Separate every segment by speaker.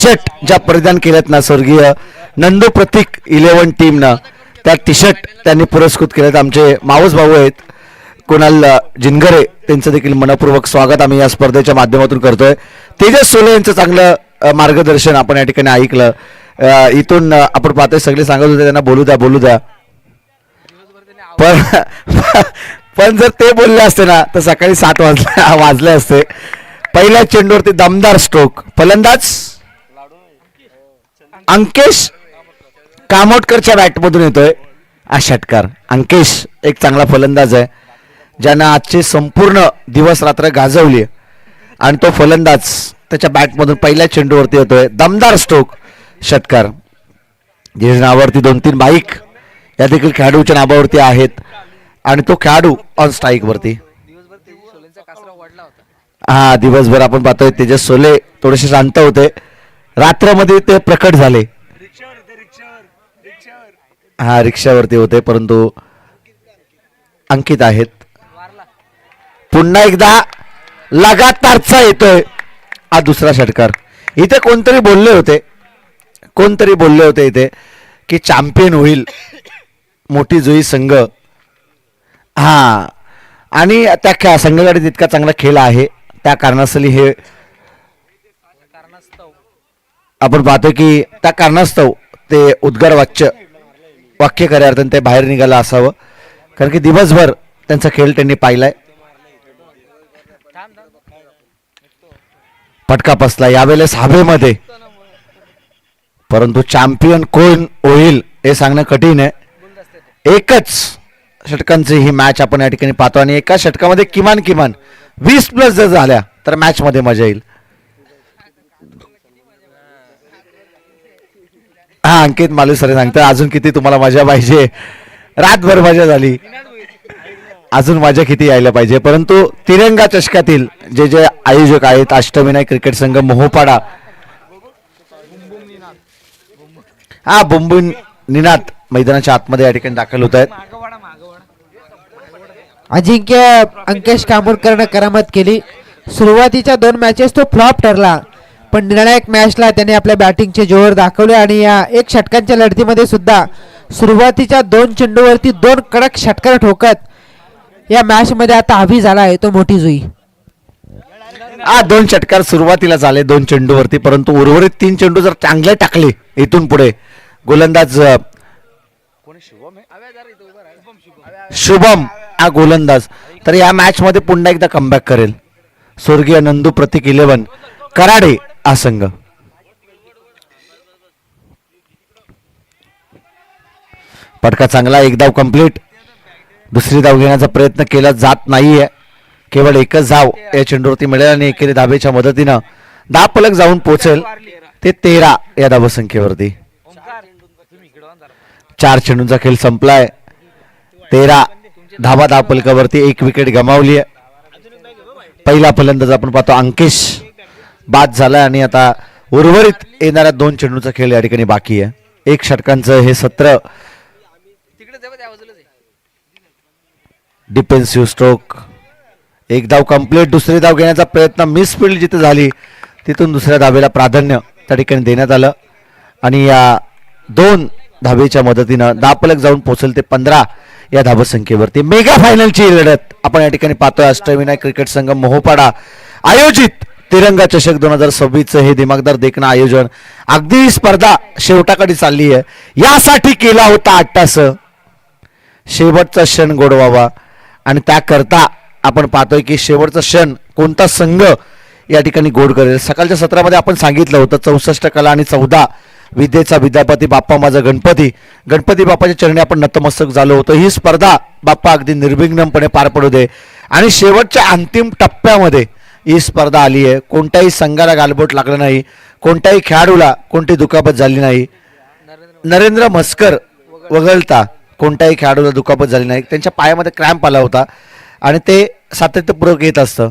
Speaker 1: Shirt ज्या परिधान केलेत ना स्वर्गीय नंदू प्रतीक 11 टीमनं, त्या टी शर्ट त्यांनी पुरस्कृत केलेत. आमचे मावस भाऊ आहेत कुणाल जिनगरे, त्यांचं देखील मनपूर्वक स्वागत आम्ही या स्पर्धेच्या माध्यमातून करतोय. तेजस सोले यांचं चांगलं मार्गदर्शन आपण या ठिकाणी ऐकलं. इथून आपण पाहतोय सगळे सांगत होते त्यांना बोलू द्या पण जर ते बोलले असते ना तर सकाळी 7 वाजले असते. पहिल्या चेंडूवरती दमदार स्ट्रोक, फलंदाज अंकेश कामोटकरच्या बॅटमधून येतोय हा षटकार. अंकेश एक चांगला फलंदाज आहे ज्यानं आजचे संपूर्ण दिवस रात्र गाजवली आणि तो फलंदाज त्याच्या बॅटमधून पहिल्या चेंडूवरती येतोय. दमदार स्ट्रोक, षटकार. ज्याच्या नावावरती 2-3 बाईक या देखील खेळाडूच्या नावावरती आहेत आणि तो खेळाडू ऑन स्ट्राईक वरती. हा, दिवसभर आपण पाहतोय तेजस सोले थोडेसे शांत होते, रात्रामध्ये ते प्रकट झाले. हा, रिक्षावरती होते परंतु अंकित आहेत. पुन्हा एकदा लगातारचा येतोय हा दुसरा षटकार. इथे कोणतरी बोलले होते इथे की चॅम्पियन होईल मोठी जुई संघ. हा, आणि त्या संघाकडे तितका चांगला खेळ आहे, त्या कारणास्तव हे आपण पाहतो की त्या कारणास्तव ते उद्गार वाक्य खऱ्या अर्थाने ते बाहेर निघालं असावं, कारण की दिवसभर त्यांचा खेळ त्यांनी पाहिलाय. फटका बसला यावेळेस हवेमध्ये, परंतु चॅम्पियन कोण होईल हे सांगणं कठीण आहे. एकच षटकांची ही मॅच आपण या ठिकाणी पाहतो आणि एका षटकामध्ये किमान 20+ जर झाल्या तर मॅच मध्ये मजा येईल. हा, अंकित मालुसरे सांगतात अजून किती तुम्हाला मजा पाहिजे, रातभर मजा झाली, अजून मजा किती यायला पाहिजे. परंतु तिरंगा चषकातील जे आयोजक आहेत अष्टविनायक क्रिकेट संघ मोहोपाडा, हा बुंबुन निनाद मैदानाच्या आतमध्ये या ठिकाणी दाखल होत आहेत.
Speaker 2: अजिंक्य अंकेश कामोडकरनं करामत केली. सुरुवातीच्या 2 मॅचेस तो फ्लॉप ठरला, पण निर्णायक मॅचला त्याने आपल्या बॅटिंगचे जोर दाखवले आणि या 1 षटकांच्या लढतीमध्ये सुद्धा सुरुवातीच्या 2 चेंडूवरती 2 कडक षटकार ठोकत या मॅच मध्ये आता हवी झाला आहे तो मोठी जुई.
Speaker 1: हा, 2 षटकार सुरुवातीला झाले 2 चेंडूवरती, परंतु उर्वरित 3 चेंडू जर चांगले टाकले इथून पुढे गोलंदाज शुभम हा गोलंदाज, तर या मॅच मध्ये पुन्हा एकदा कमबॅक करेल स्वर्गीय नंदू प्रतीक 11 कराडे हा संघ. पटका चांगला, 1 धाव कंप्लीट. दुसरी धाव घेण्याचा प्रयत्न केला जात नाहीये, केवळ एकच धाव या चेंडूवरती मिळेल आणि एकेरी धावेच्या मदतीनं 10 फलक जाऊन पोहोचेल ते 13 या धावसंख्येवरती. 4 चेंडूंचा खेळ संपलाय, 13 धावा 10 फलकावरती, 1 विकेट गमावली आहे. पहिला फलंदाज आपण पाहतो अंकेश बाद झालाय आणि आता उर्वरित येणाऱ्या 2 चेंडूचा खेळ या ठिकाणी बाकी आहे. 1 षटकांचं हे सत्र. डिफेन्सिव्ह स्ट्रोक, 1 धाव कंप्लीट. दुसरी धाव घेण्याचा प्रयत्न मिस फील्ड जिथे झाली तिथून दुसऱ्या धावेला प्राधान्य त्या ठिकाणी देण्यात आलं आणि या 2 धावेच्या मदतीनं 10 फलक जाऊन पोहोचेल ते 15 या धावसंख्येवरती. मेगा फायनलची लढत आपण या ठिकाणी पाहतोय. अष्टविनायक क्रिकेट संघ मोहोपाडा आयोजित तिरंगा चषक 2026 हे दिमागदार देखणं आयोजन. अगदी स्पर्धा शेवटाकडे चालली आहे, यासाठी केला होता अट्टास शेवटचा क्षण गोडवावा आणि त्याकरता आपण पाहतोय की शेवटचा क्षण कोणता संघ या ठिकाणी गोड करेल. सकाळच्या सत्रामध्ये आपण सांगितलं होतं 64 कला आणि 14 विद्येचा विद्यापती बाप्पा माझा गणपती बाप्पाच्या चरणी आपण नतमस्तक झालो होतो. ही स्पर्धा बाप्पा अगदी निर्विघ्नपणे पार पडू दे आणि शेवटच्या अंतिम टप्प्यामध्ये ही स्पर्धा आली आहे. कोणत्याही संघाला गालबोट लागलं नाही, कोणत्याही खेळाडूला कोणती दुखापत झाली नाही. नरेंद्र म्हस्कर वगळता कोणत्याही खेळाडूला दुखापत झाली नाही. त्यांच्या पायामध्ये क्रॅम्प आला होता आणि ते सातत्यपूर्वक येत असतं.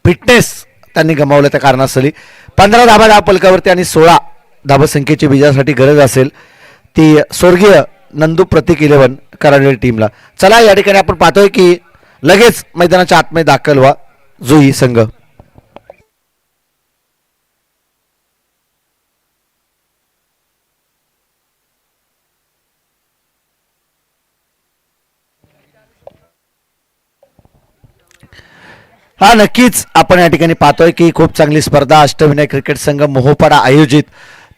Speaker 1: फिटनेस त्यांनी गमावलं त्या कारणास्तव 15 धावा 10 फलकावरती आणि 16 धावसंख्येची विजयासाठी गरज असेल ती स्वर्गीय नंदू प्रतीक 11 कराडे टीमला. चला या ठिकाणी आपण पाहतोय की लगेच मैदानाच्या आतमध्ये दाखल व्हा जुई संघ. हा नक्कीच आपण या ठिकाणी पाहतोय की खूप चांगली स्पर्धा अष्टविनायक क्रिकेट संघ मोहोपाडा आयोजित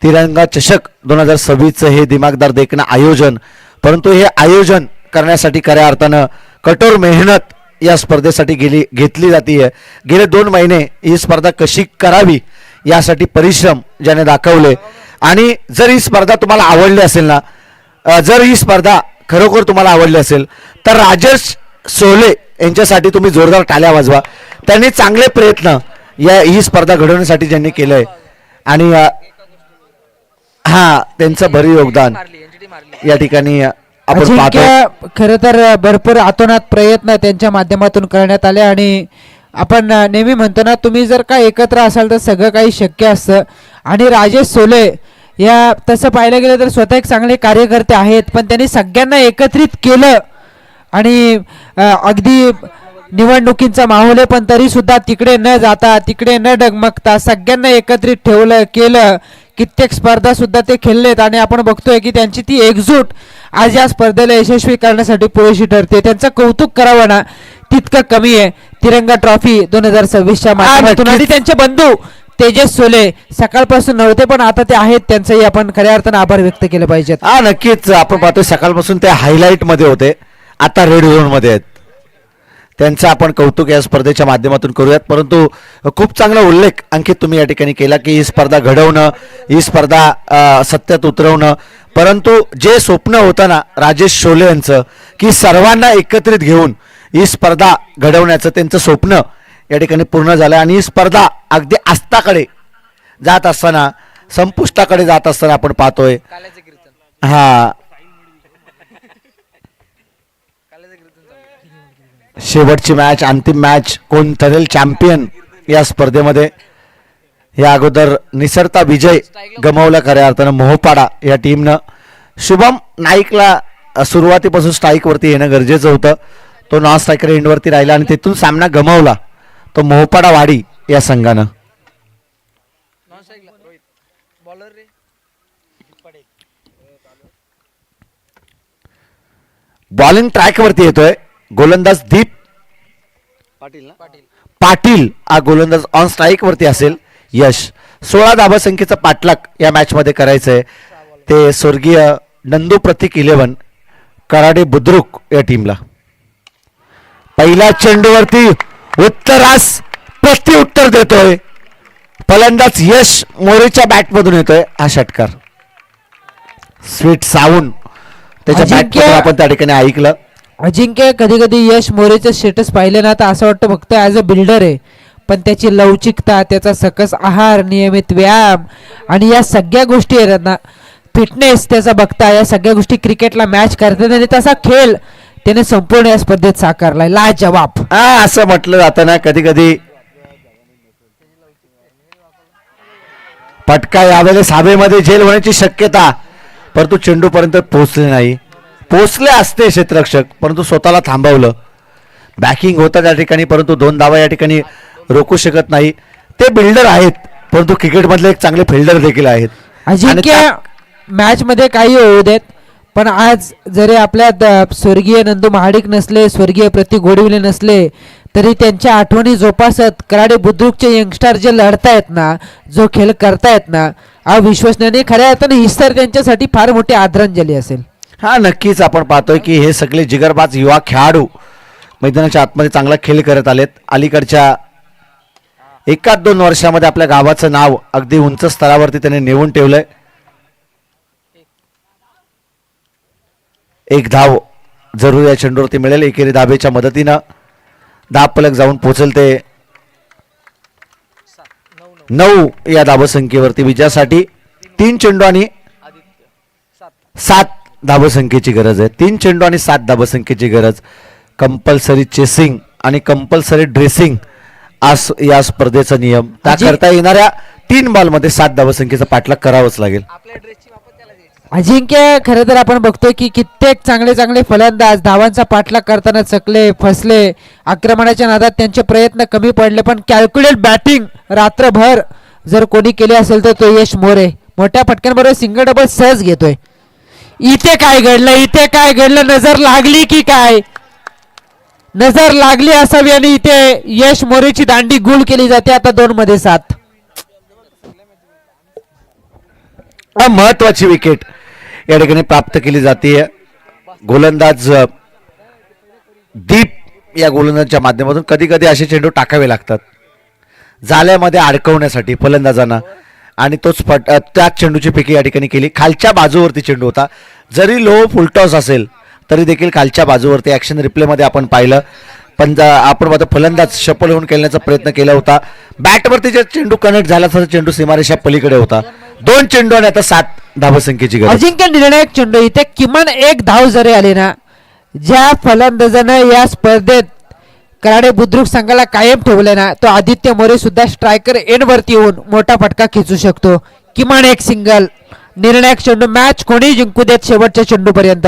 Speaker 1: तिरंगा चषक 2026 हे दिमागदार देखणं आयोजन, परंतु हे आयोजन करण्यासाठी खऱ्या अर्थानं कठोर मेहनत या स्पर्धेसाठी घेतली जाते. गेले 2 महिने ही स्पर्धा कशी करावी यासाठी परिश्रम ज्याने दाखवले. आणि जर ही स्पर्धा तुम्हाला आवडली असेल ना, जर ही स्पर्धा खरोखर तुम्हाला आवडली असेल तर राजेश सोले यांच्यासाठी तुम्ही जोरदार टाळ्या वाजवा. त्यांनी चांगले प्रयत्न ही स्पर्धा घडवण्यासाठी ज्यांनी केलंय आणि हा त्यांचं भरीव योगदान या ठिकाणी आपण पाहतो.
Speaker 2: अजिंक्य खरं तर भरपूर अतोनात प्रयत्न त्यांच्या माध्यमातून करण्यात आले आणि आपण नेहमी म्हणतो ना, तुम्ही जर का एकत्र असाल तर सगळं काही शक्य असतं. आणि राजेश सोले या तसं पाहायला गेलं तर स्वतः एक चांगले कार्यकर्ते आहेत, पण त्यांनी सगळ्यांना एकत्रित केलं आणि अगदी निवडणुकींचा माहोल आहे, पण तरी सुद्धा तिकडे न जाता तिकडे न डगमगता सगळ्यांना एकत्रित ठेवलं केलं. कित्येक स्पर्धा सुद्धा ते खेळलेत आणि आपण बघतोय की त्यांची ती एकजूट आज या स्पर्धेला यशस्वी करण्यासाठी पुरेशी ठरते. त्यांचं कौतुक करावं ना तितकं कमी आहे. तिरंगा ट्रॉफी 2026च्या माध्यमातून आणि त्यांचे बंधू तेजस सोले सकाळपासून नव्हते पण आता ते आहेत, त्यांचंही आपण खऱ्या अर्थानं आभार व्यक्त केले पाहिजेत.
Speaker 1: हा नक्कीच आपण पाहतोय सकाळपासून ते हायलाइट मध्ये होते, आता रेड झोन मध्ये आहेत. त्यांचं आपण कौतुक या स्पर्धेच्या माध्यमातून करूयात. परंतु खूप चांगला उल्लेख अंकित तुम्ही या ठिकाणी केला की ही स्पर्धा घडवणं, ही स्पर्धा सत्यात उतरवणं, परंतु जे स्वप्न होतं ना राजेश शोले यांचं की सर्वांना एकत्रित घेऊन ही स्पर्धा घडवण्याचं त्यांचं स्वप्न या ठिकाणी पूर्ण झालं आणि ही स्पर्धा अगदी आस्थाकडे जात असताना, संपुष्टाकडे जात असताना आपण पाहतोय. हा शेवटची मॅच, अंतिम मॅच, कोण ठरेल चॅम्पियन या स्पर्धेमध्ये. या अगोदर निसरता विजय गमावला खऱ्या अर्थानं मोहोपाडा या टीमनं. शुभम नाईकला सुरुवातीपासून स्ट्राईकवरती येणं गरजेचं होतं, तो नॉन स्ट्रायकर एंडवरती राहिला आणि तिथून सामना गमावला तो मोहोपाडा वाडी या संघानं. बॉलिंग ट्रॅकवरती येतोय गोलंदाज दीप पाटील हा गोलंदाज ऑन स्ट्राईक वरती असेल. यश 16 धावसंख्येचा पाठलाग या मॅच मध्ये करायचंय. ते स्वर्गीय नंदू प्रतीक 11 कराडे बुद्रुक या टीमला. पहिल्या चेंडूवरती उत्तरास प्रत्युत्तर देतोय फलंदाज यश मोरेच्या बॅट मधून येतोय हा षटकार. स्वीट साऊंड त्याच्या बॅट आपण त्या ठिकाणी ऐकलं.
Speaker 2: अजिंक्य कधी कधी यश मोरेचं स्टेटस पाहिले ना तर असं वाटतं फक्त ॲज अ बिल्डर आहे, पण त्याची लवचिकता, त्याचा सकस आहार, नियमित व्यायाम आणि या सगळ्या गोष्टी आहेत ना, फिटनेस त्याचा बघता या सगळ्या गोष्टी क्रिकेटला मॅच करतात आणि तसा खेळ त्याने संपूर्ण या स्पर्धेत साकारलाय. लाजवाब
Speaker 1: असं म्हटलं जातं ना, कधी कधी पटका यावेळेस हवेमध्ये झेल होण्याची शक्यता, परंतु चेंडू पर्यंत पोहोचले नाही. पोचले असते क्षेत्ररक्षक परंतु स्वतःला थांबवलं. बॅकिंग होतं त्या ठिकाणी परंतु 2 धावा या ठिकाणी रोखू शकत नाही. ते बिल्डर आहेत परंतु क्रिकेटमधले एक चांगले फिल्डर देखील आहेत.
Speaker 2: अजिंक्य मॅच मध्ये काही होऊ देत, पण आज जरी आपल्या स्वर्गीय नंदू महाडिक नसले, स्वर्गीय प्रतीक गोडविले नसले, तरी त्यांच्या आठवणी जोपासत कराडे बुद्रुकचे यंगस्टर जे लढतायत ना, जो खेळ करतायत ना, अविश्वसनीय खऱ्या अर्थाने ही तर त्यांच्यासाठी फार मोठी आदरांजली असेल.
Speaker 1: हा नक्कीच आपण पाहतोय की हे सगळे जिगरबाज युवा खेळाडू मैदानाच्या आतमध्ये चांगला खेळ करत आलेत. अलीकडच्या 1-2 वर्षामध्ये आपल्या गावाचं नाव अगदी उंच स्तरावरती त्याने नेऊन ठेवलंय. एक धाव जरूर या चेंडूवरती मिळेल. एकेरी धाबेच्या मदतीनं धाबफलक जाऊन पोहोचेल ते 9 या धावसंख्येवरती विजयासाठी. 3 चेंडू आणि 7 धावसंख्येची गरज आहे. 3 चेंडू आणि 7 धावसंख्येची गरज. कंपल्सरी चेसिंग आणि कंपल्सरी ड्रेसिंग आज या स्पर्धेचा नियम. त्याकरता येणाऱ्या 3 बॉलमध्ये 7 धावसंख्येचा पाठलाग करावाच लागेल.
Speaker 2: अजिंक्य खरं तर आपण बघतोय की कित्येक चांगले चांगले फलंदाज धावांचा पाठलाग करताना चकले, फसले, आक्रमणाच्या नादात त्यांचे प्रयत्न कमी पडले, पण कॅल्क्युलेट बॅटिंग रात्रभर जर कोणी केले असेल तर तो यश मोरे. मोठ्या फटक्यांबरोबर सिंगल डबल सहज घेतोय. इथे काय घडलं, इथे काय घडलं, नजर लागली की काय? नजर लागली असावी आणि इथे यश मोरेची दांडी गुल केली जाते. आता 2 मध्ये 7.
Speaker 1: महत्वाची विकेट या ठिकाणी प्राप्त केली जाते. गोलंदाज दीप या गोलंदाजाच्या माध्यमातून कधी कधी असे चेंडू टाकावे लागतात जाल्यामध्ये अडकवण्यासाठी फलंदाजांना, आणि तोच त्याच चेंडूची पैकी या ठिकाणी केली. खालच्या बाजूवरती चेंडू होता, जरी लो फुलटॉस असेल तरी देखील खालच्या बाजूवरती ॲक्शन रिप्लेमध्ये आपण पाहिलं. पण आपण आता फलंदाज शपल होऊन खेळण्याचा प्रयत्न केला होता. बॅटवरती जे चेंडू कनेक्ट झाला तर चेंडू सीमारेषा पलीकडे होता. 2 चेंडू आणि आता 7 धावसंख्येची गरज.
Speaker 2: अजिंक्य निर्णायक चेंडू. इथे किमान 1 धाव जरी आले ना, ज्या फलंदाजानं या स्पर्धेत कराडे बुद्रुक संघाला कायम ठेवले ना, तो आदित्य मोरे सुद्धा स्ट्रायकर एंड वरती येऊन मोठा फटका खेचू शकतो. किमान 1 सिंगल. निर्णायक चेंडू. मॅच कोणी जिंकू देत शेवटच्या चेंडू पर्यंत.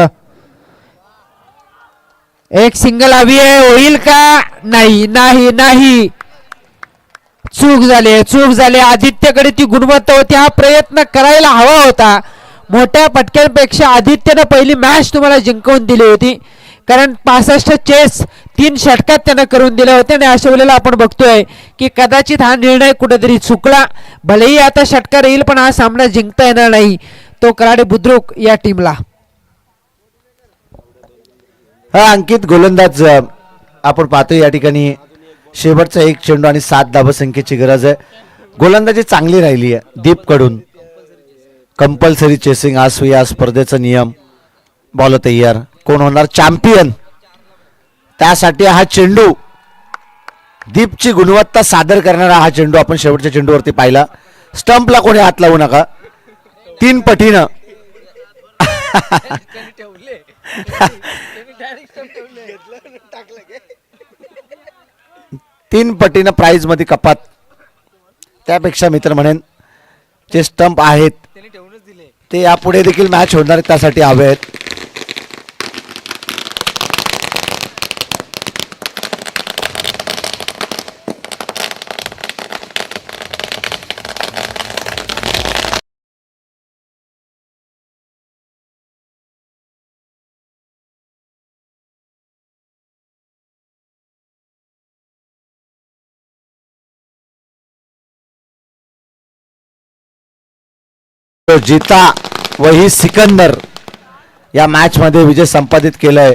Speaker 2: 1 सिंगल हवी आहे. होईल का? नाही नाही नाही. चूक झाली. आदित्यकडे ती गुणवत्ता होती. हा प्रयत्न करायला हवा होता. मोठ्या पटक्यांपेक्षा आदित्यनं पहिली मॅच तुम्हाला जिंकवून दिली होती, कारण 65 चेस 3 षटकात त्यानं करून दिले होते. आणि अशा वेळेला आपण बघतोय की कदाचित हा निर्णय कुठेतरी चुकला. भलेही आता षटकार येईल पण हा सामना जिंकता येणार नाही तो कराडे बुद्रुक या टीमला.
Speaker 1: हा अंकित गोलंदाज आपण पाहतो या ठिकाणी शेवटचा 1 चेंडू आणि 7 धावसंख्येची गरज आहे. गोलंदाजी चांगली राहिली आहे दीप कडून. कंपल्सरी चेसिंग आज या स्पर्धेचा नियम. बॉल तयार. कोण होणार चॅम्पियन? त्यासाठी हा चेंडू दीपची गुणवत्ता सादर करणारा हा चेंडू आपण शेवटच्या चेंडूवरती पाहिला. स्टंपला कोणी हात लावू नका. 3 पटीनं 3 पटीनं प्राइज मध्ये कपात. त्यापेक्षा मित्र म्हणेन जे स्टंप आहेत ते यापुढे देखील मॅच होणार त्यासाठी हवे आहेत. तो जीता वही सिकंदर या मॅच मध्ये विजय संपादित केलाय.